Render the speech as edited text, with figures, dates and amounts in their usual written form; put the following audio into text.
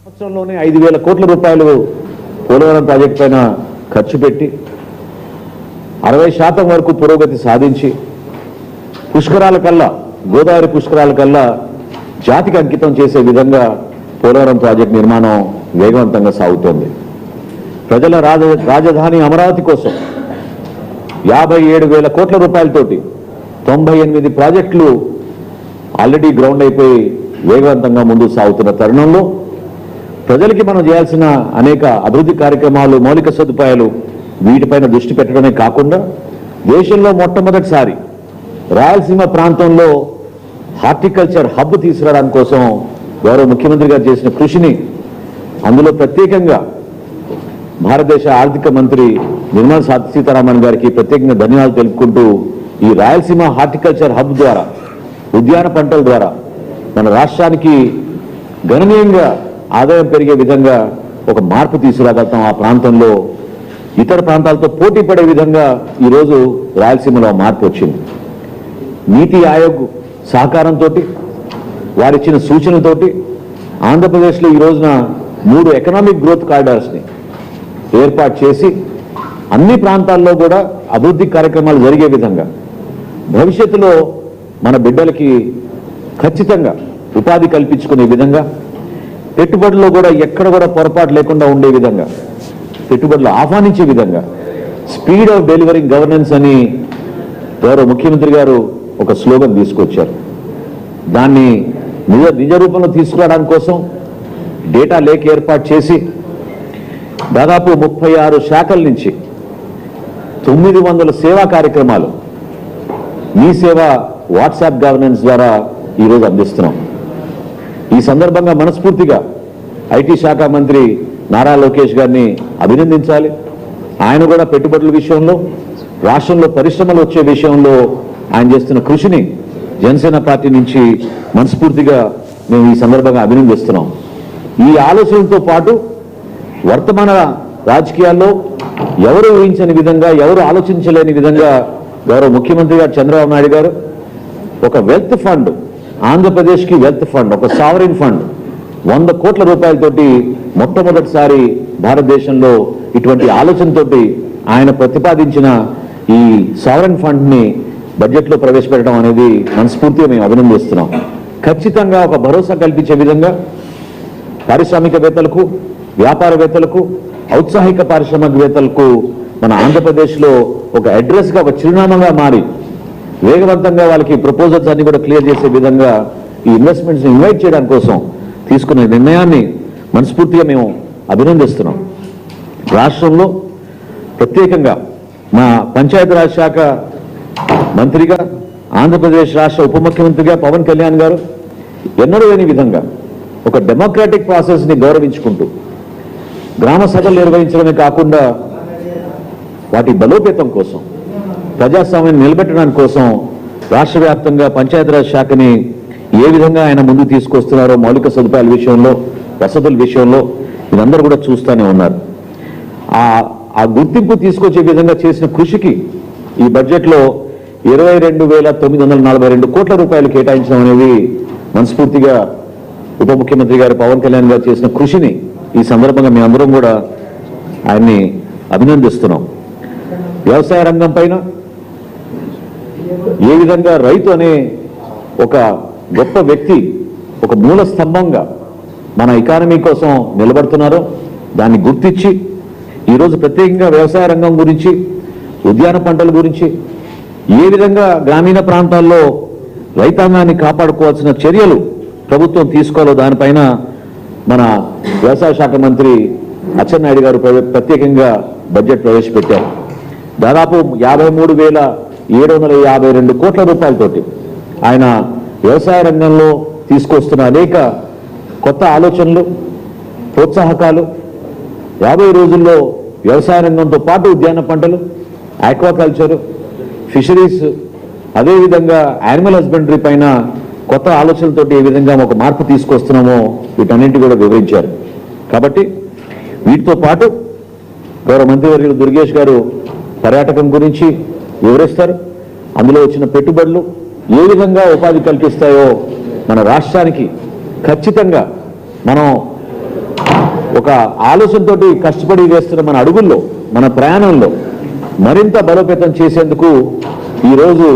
సంవత్సరంలోనే 5,000 కోట్ల రూపాయలు పోలవరం ప్రాజెక్టు పైన ఖర్చు పెట్టి 60% వరకు పురోగతి సాధించి పుష్కరాల కల్లా గోదావరి పుష్కరాల కల్లా జాతికి అంకితం చేసే విధంగా పోలవరం ప్రాజెక్టు నిర్మాణం వేగవంతంగా సాగుతోంది. ప్రజల రాజధాని అమరావతి కోసం 57,000 కోట్ల రూపాయలతోటి 98 ప్రాజెక్టులు ఆల్రెడీ గ్రౌండ్ అయిపోయి వేగవంతంగా ముందుకు సాగుతున్న తరుణంలో ప్రజలకి మనం చేయాల్సిన అనేక అభివృద్ధి కార్యక్రమాలు, మౌలిక సదుపాయాలు వీటిపైన దృష్టి పెట్టడమే కాకుండా దేశంలో మొట్టమొదటిసారి రాయలసీమ ప్రాంతంలో హార్టికల్చర్ హబ్ తీసుకురావడానికి కోసం గౌరవ ముఖ్యమంత్రి గారు చేసిన కృషిని, అందులో ప్రత్యేకంగా భారతదేశ ఆర్థిక మంత్రి నిర్మలా సీతారామన్ గారికి ప్రత్యేకంగా ధన్యవాదాలు తెలుపుకుంటూ ఈ రాయలసీమ హార్టికల్చర్ హబ్ ద్వారా, ఉద్యాన పంటల ద్వారా మన రాష్ట్రానికి గణనీయంగా ఆదాయం పెరిగే విధంగా ఒక మార్పు తీసుకురాగలుగుతాం. ఆ ప్రాంతంలో ఇతర ప్రాంతాలతో పోటీ పడే విధంగా ఈరోజు రాయలసీమలో మార్పు వచ్చింది. నీతి ఆయోగ్ సహకారంతో, వారిచ్చిన సూచనలతోటి ఆంధ్రప్రదేశ్లో ఈ రోజున 3 ఎకనామిక్ గ్రోత్ కారిడార్స్ని ఏర్పాటు చేసి అన్ని ప్రాంతాల్లో కూడా అభివృద్ధి కార్యక్రమాలు జరిగే విధంగా, భవిష్యత్తులో మన బిడ్డలకి ఖచ్చితంగా ఉపాధి కల్పించుకునే విధంగా, పెట్టుబడుల్లో కూడా ఎక్కడ కూడా పొరపాటు లేకుండా ఉండే విధంగా, పెట్టుబడులు ఆహ్వానించే విధంగా స్పీడ్ ఆఫ్ డెలివరింగ్ గవర్నెన్స్ అని గౌరవ ముఖ్యమంత్రి గారు ఒక స్లోగన్ తీసుకొచ్చారు. దాన్ని నిజ రూపంలో తీసుకురావడానికి కోసం డేటా లేక్ ఏర్పాటు చేసి దాదాపు 36 శాఖల నుంచి 900 సేవా కార్యక్రమాలు మీ సేవ వాట్సాప్ గవర్నెన్స్ ద్వారా ఈరోజు అందిస్తున్నాం. ఈ సందర్భంగా మనస్ఫూర్తిగా ఐటీ శాఖ మంత్రి నారా లోకేష్ గారిని అభినందించాలి. ఆయన కూడా పెట్టుబడుల విషయంలో, రాష్ట్రంలో పరిశ్రమలు వచ్చే విషయంలో ఆయన చేస్తున్న కృషిని జనసేన పార్టీ నుంచి మనస్ఫూర్తిగా మేము ఈ సందర్భంగా అభినందిస్తున్నాం. ఈ ఆలోచనలతో పాటు వర్తమాన రాజకీయాల్లో ఎవరు ఊహించని విధంగా, ఎవరు ఆలోచించలేని విధంగా గౌరవ ముఖ్యమంత్రి గారు చంద్రబాబు నాయుడు గారు ఒక వెల్త్ ఫండ్, ఆంధ్రప్రదేశ్కి వెల్త్ ఫండ్, ఒక సావరిన్ ఫండ్ 100 కోట్ల రూపాయలతోటి మొట్టమొదటిసారి భారతదేశంలో ఇటువంటి ఆలోచనతోటి ఆయన ప్రతిపాదించిన ఈ సావరిన్ ఫండ్ని బడ్జెట్లో ప్రవేశపెట్టడం అనేది మనస్ఫూర్తిగా మేము అభినందిస్తున్నాం. ఖచ్చితంగా ఒక భరోసా కల్పించే విధంగా పారిశ్రామికవేత్తలకు, వ్యాపారవేత్తలకు, ఔత్సాహిక పారిశ్రామికవేత్తలకు మన ఆంధ్రప్రదేశ్లో ఒక అడ్రస్గా, ఒక చిరునామాగా మారి వేగవంతంగా వాళ్ళకి ప్రపోజల్స్ అన్ని కూడా క్లియర్ చేసే విధంగా ఈ ఇన్వెస్ట్మెంట్స్ని ఇన్వైట్ చేయడానికి కోసం తీసుకున్న నిర్ణయాన్ని మనస్ఫూర్తిగా మేము అభినందిస్తున్నాం. రాష్ట్రంలో ప్రత్యేకంగా మా పంచాయతీరాజ్ శాఖ మంత్రిగా, ఆంధ్రప్రదేశ్ రాష్ట్ర ఉప ముఖ్యమంత్రిగా పవన్ కళ్యాణ్ గారు ఎన్నడూ లేని విధంగా ఒక డెమోక్రాటిక్ ప్రాసెస్ని గౌరవించుకుంటూ గ్రామ సభలు నిర్వహించడమే కాకుండా వాటి బలోపేతం కోసం, ప్రజాస్వామ్యాన్ని నిలబెట్టడానికి కోసం రాష్ట్ర వ్యాప్తంగా పంచాయతీరాజ్ శాఖని ఏ విధంగా ఆయన ముందుకు తీసుకొస్తున్నారో, మౌలిక సదుపాయాల విషయంలో, వసతుల విషయంలో మీరందరూ కూడా చూస్తూనే ఉన్నారు. ఆ గుర్తింపు తీసుకొచ్చే విధంగా చేసిన కృషికి ఈ బడ్జెట్లో 22,942 కోట్ల రూపాయలు కేటాయించడం అనేది మనస్ఫూర్తిగా ఉప ముఖ్యమంత్రి గారు పవన్ కళ్యాణ్ గారు చేసిన కృషిని ఈ సందర్భంగా మీ అందరం కూడా ఆయన్ని అభినందిస్తున్నాం. వ్యవసాయ రంగం పైన ఏ విధంగా రైతు అనే ఒక గొప్ప వ్యక్తి, ఒక మూల స్తంభంగా మన ఎకానమీ కోసం నిలబడుతున్నారో దాన్ని గుర్తించి ఈరోజు ప్రత్యేకంగా వ్యవసాయ రంగం గురించి, ఉద్యాన పంటల గురించి, ఏ విధంగా గ్రామీణ ప్రాంతాల్లో రైతాంగాన్ని కాపాడుకోవాల్సిన చర్యలు ప్రభుత్వం తీసుకోవాలో దానిపైన మన వ్యవసాయ శాఖ మంత్రి అచ్చెన్నాయుడు గారు ప్రత్యేకంగా బడ్జెట్ ప్రవేశపెట్టారు. దాదాపు 53,752 కోట్ల రూపాయలతోటి ఆయన వ్యవసాయ రంగంలో తీసుకొస్తున్న అనేక కొత్త ఆలోచనలు, ప్రోత్సాహకాలు, 50 రోజుల్లో వ్యవసాయ రంగంతో పాటు ఉద్యాన పంటలు, ఆక్వాకల్చర్, ఫిషరీస్, అదేవిధంగా యానిమల్ హస్బెండరీ పైన కొత్త ఆలోచనలతోటి ఏ విధంగా ఒక మార్పు తీసుకొస్తున్నామో వీటన్నింటి కూడా వివరించారు. కాబట్టి వీటితో పాటు గౌరవ మంత్రివర్యులు దుర్గేష్ గారు పర్యాటకం గురించి వివరిస్తారు. అందులో వచ్చిన పెట్టుబడులు ఏ విధంగా ఉపాధి కల్పిస్తాయో మన రాష్ట్రానికి ఖచ్చితంగా మనం ఒక ఆలోచనతోటి కష్టపడి వేస్తున్న మన అడుగుల్లో, మన ప్రయాణంలో మరింత బలోపేతం చేసేందుకు ఈరోజు